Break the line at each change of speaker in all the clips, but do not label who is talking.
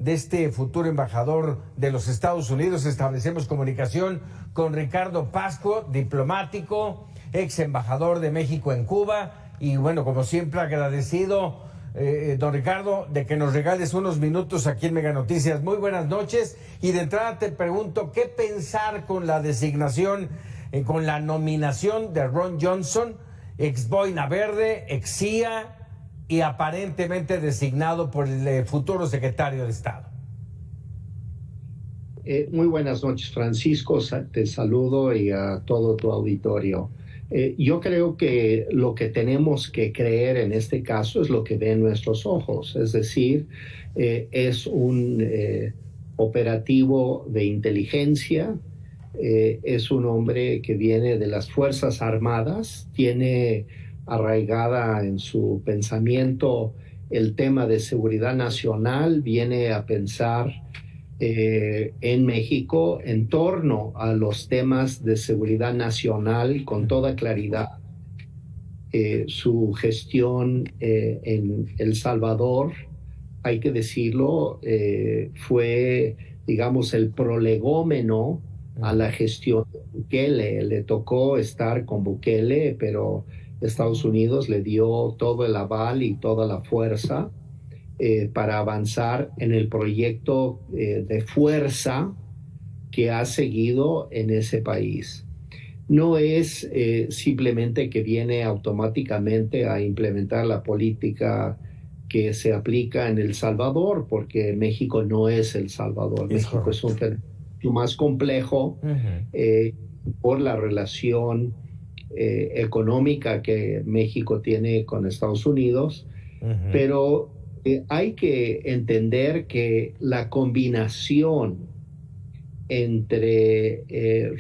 de este futuro embajador de los Estados Unidos. Establecemos comunicación con Ricardo Pasco, diplomático, ex embajador de México en Cuba. Y bueno, como siempre, agradecido, don Ricardo, de que nos regales unos minutos aquí en Mega Noticias. Muy buenas noches. Y de entrada te pregunto, ¿qué pensar con la designación, con la nominación de Ron Johnson, ex Boina Verde, ex CIA y aparentemente designado por el futuro secretario de Estado?
Muy buenas noches, Francisco. Te saludo y a todo tu auditorio. Yo creo que lo que tenemos que creer en este caso es lo que ven nuestros ojos, es decir, es un operativo de inteligencia, es un hombre que viene de las Fuerzas Armadas, tiene arraigada en su pensamiento el tema de seguridad nacional, viene a pensar en México en torno a los temas de seguridad nacional con toda claridad. Su gestión en El Salvador, hay que decirlo, fue, digamos, el prolegómeno a la gestión de Bukele. Le tocó estar con Bukele, pero Estados Unidos le dio todo el aval y toda la fuerza para avanzar en el proyecto de fuerza que ha seguido en ese país. No es simplemente que viene automáticamente a implementar la política que se aplica en El Salvador, porque México no es El Salvador. México es un fenómeno más complejo por la relación económica que México tiene con Estados Unidos, pero hay que entender que la combinación entre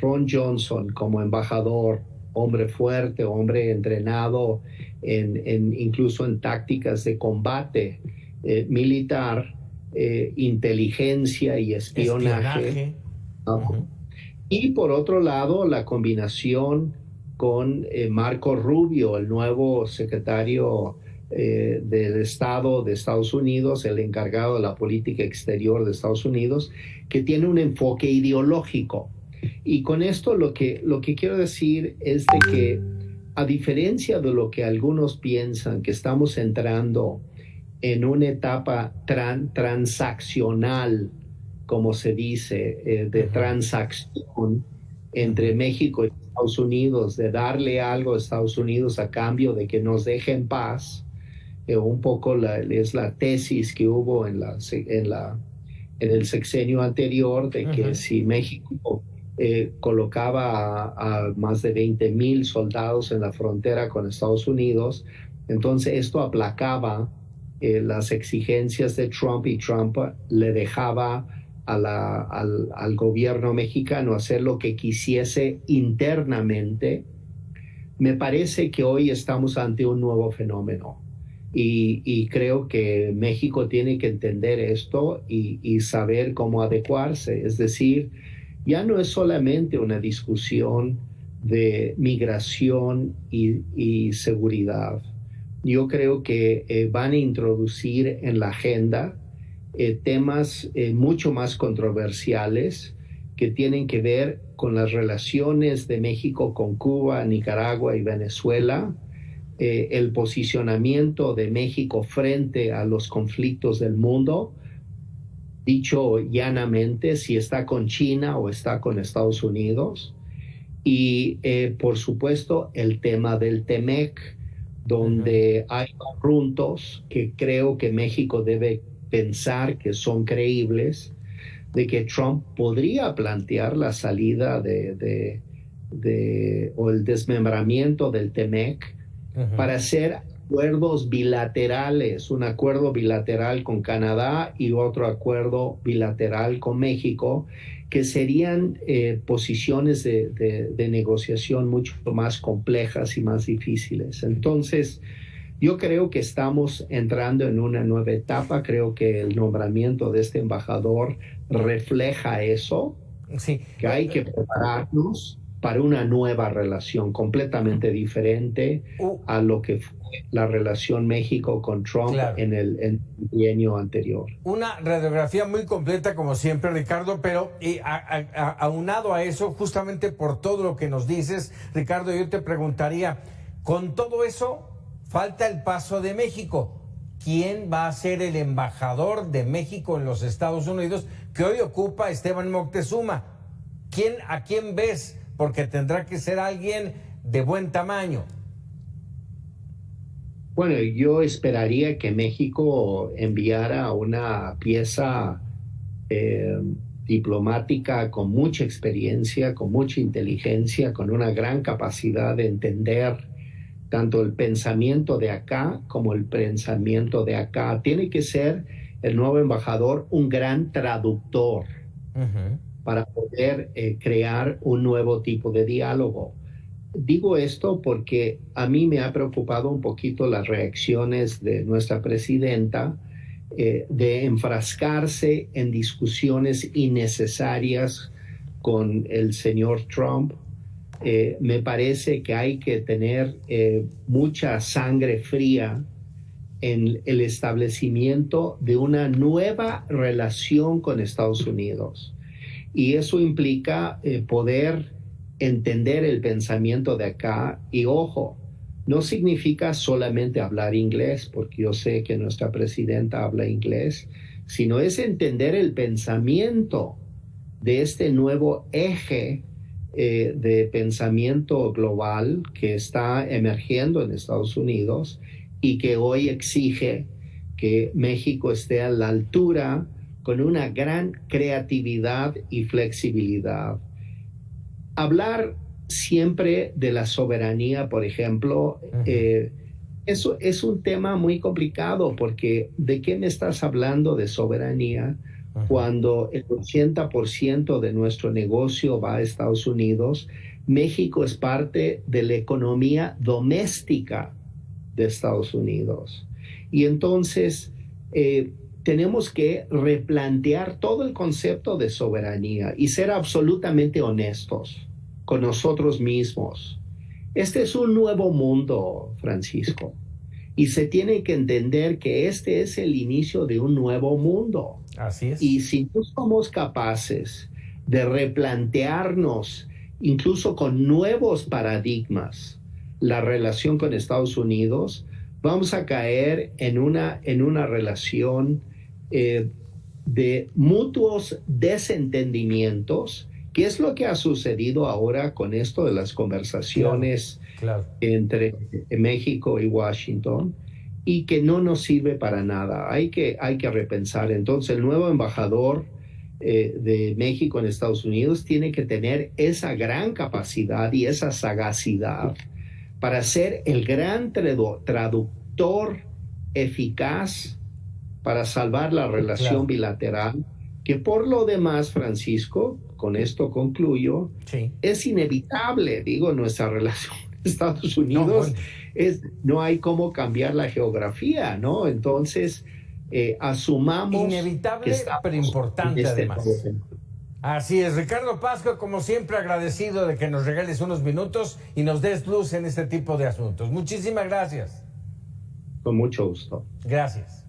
Ron Johnson como embajador, hombre fuerte, hombre entrenado incluso en tácticas de combate militar, inteligencia y espionaje. Y por otro lado, la combinación con Marco Rubio, el nuevo secretario del Estado de Estados Unidos, el encargado de la política exterior de Estados Unidos, que tiene un enfoque ideológico. Y con esto lo que quiero decir es de que, a diferencia de lo que algunos piensan, que estamos entrando en una etapa transaccional, como se dice, de transacción entre México y Estados Unidos, de darle algo a Estados Unidos a cambio de que nos deje en paz, un poco es la tesis que hubo en el sexenio anterior, de que si México colocaba a más de 20,000 soldados en la frontera con Estados Unidos, entonces esto aplacaba las exigencias de Trump, y Trump le dejaba al gobierno mexicano hacer lo que quisiese internamente. Me parece que hoy estamos ante un nuevo fenómeno. Y creo que México tiene que entender esto y saber cómo adecuarse. Es decir, ya no es solamente una discusión de migración y seguridad. Yo creo que van a introducir en la agenda temas mucho más controversiales que tienen que ver con las relaciones de México con Cuba, Nicaragua y Venezuela, el posicionamiento de México frente a los conflictos del mundo, dicho llanamente, si está con China o está con Estados Unidos, y por supuesto el tema del TEMEC, donde hay asuntos que creo que México debe pensar que son creíbles, de que Trump podría plantear la salida o el desmembramiento del TEMEC para hacer acuerdos bilaterales, un acuerdo bilateral con Canadá y otro acuerdo bilateral con México, que serían posiciones de negociación mucho más complejas y más difíciles. Entonces, yo creo que estamos entrando en una nueva etapa. Creo que el nombramiento de este embajador refleja eso,
sí,
que hay que prepararnos para una nueva relación completamente diferente a lo que fue la relación México con Trump en el bienio anterior.
Una radiografía muy completa, como siempre, Ricardo, pero aunado a eso, justamente por todo lo que nos dices, Ricardo, yo te preguntaría, con todo eso, falta el paso de México. ¿Quién va a ser el embajador de México en los Estados Unidos que hoy ocupa Esteban Moctezuma? ¿A quién ves? Porque tendrá que ser alguien de buen tamaño.
Bueno, yo esperaría que México enviara una pieza diplomática con mucha experiencia, con mucha inteligencia, con una gran capacidad de entender tanto el pensamiento de acá como el pensamiento de acá. Tiene que ser el nuevo embajador un gran traductor para poder crear un nuevo tipo de diálogo. Digo esto porque a mí me ha preocupado un poquito las reacciones de nuestra presidenta de enfrascarse en discusiones innecesarias con el señor Trump. Me parece que hay que tener mucha sangre fría en el establecimiento de una nueva relación con Estados Unidos. Y eso implica poder entender el pensamiento de acá. Y ojo, no significa solamente hablar inglés, porque yo sé que nuestra presidenta habla inglés, sino es entender el pensamiento de este nuevo eje de pensamiento global que está emergiendo en Estados Unidos y que hoy exige que México esté a la altura con una gran creatividad y flexibilidad. Hablar siempre de la soberanía, por ejemplo, eso es un tema muy complicado, porque ¿de qué me estás hablando de soberanía cuando el 80% de nuestro negocio va a Estados Unidos? México es parte de la economía doméstica de Estados Unidos. Y entonces tenemos que replantear todo el concepto de soberanía y ser absolutamente honestos con nosotros mismos. Este es un nuevo mundo, Francisco, y se tiene que entender que este es el inicio de un nuevo mundo.
Así es.
Y si no somos capaces de replantearnos, incluso con nuevos paradigmas, la relación con Estados Unidos, vamos a caer en una relación de mutuos desentendimientos, que es lo que ha sucedido ahora con esto de las conversaciones entre México y Washington, y que no nos sirve para nada. Hay que repensar. Entonces, el nuevo embajador de México en Estados Unidos tiene que tener esa gran capacidad y esa sagacidad para ser el gran traductor eficaz para salvar la relación bilateral, que por lo demás, Francisco, con esto concluyo, es inevitable, digo, nuestra relación con Estados Unidos, no hay cómo cambiar la geografía, ¿no? Entonces, asumamos...
Inevitable, pero importante además. Así es, Ricardo Pascua, como siempre, agradecido de que nos regales unos minutos y nos des luz en este tipo de asuntos. Muchísimas gracias.
Con mucho gusto.
Gracias.